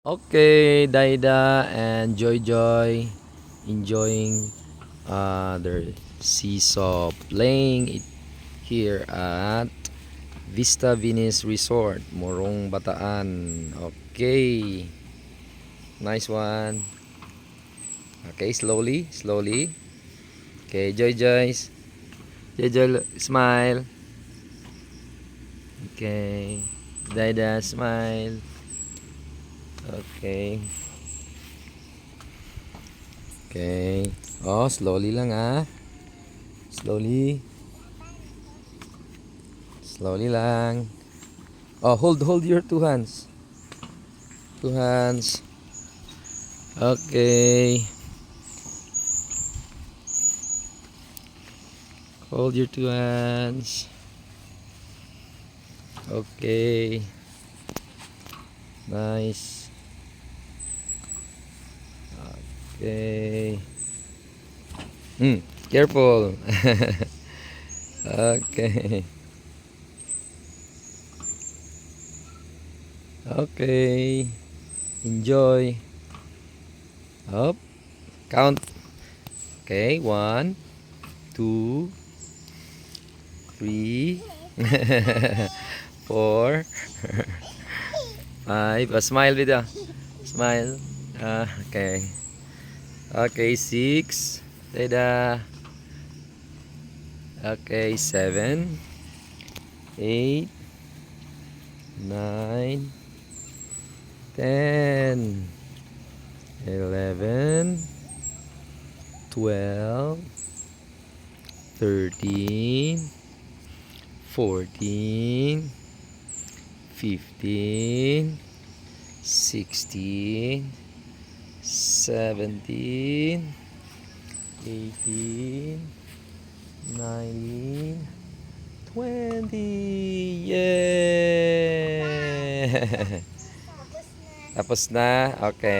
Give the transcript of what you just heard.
Okay, Daida and Joy Joy enjoying their seesaw playing it here at Vista Venice Resort, Morong Bataan. Okay, nice one. Okay, slowly, slowly. Okay, Joy Joy, Joy Joy, smile. Okay, Daida, smile. Okay. Okay. Oh, slowly lang ah. Slowly. Slowly lang. Oh, hold your two hands. Two hands. Okay. Hold your two hands. Okay. Nice. Okay. Careful. Okay. Okay. Enjoy. Up. Count. Okay. 1, 2, 3, 4, 5. Smile video. Smile. Okay. Okay. 6. Dadah. Okay. 7, 8, 9, 10, 11, 12, 13, 14, 15, 16, 17, 18, 19, 20. Yeah! Tapos na. Okay.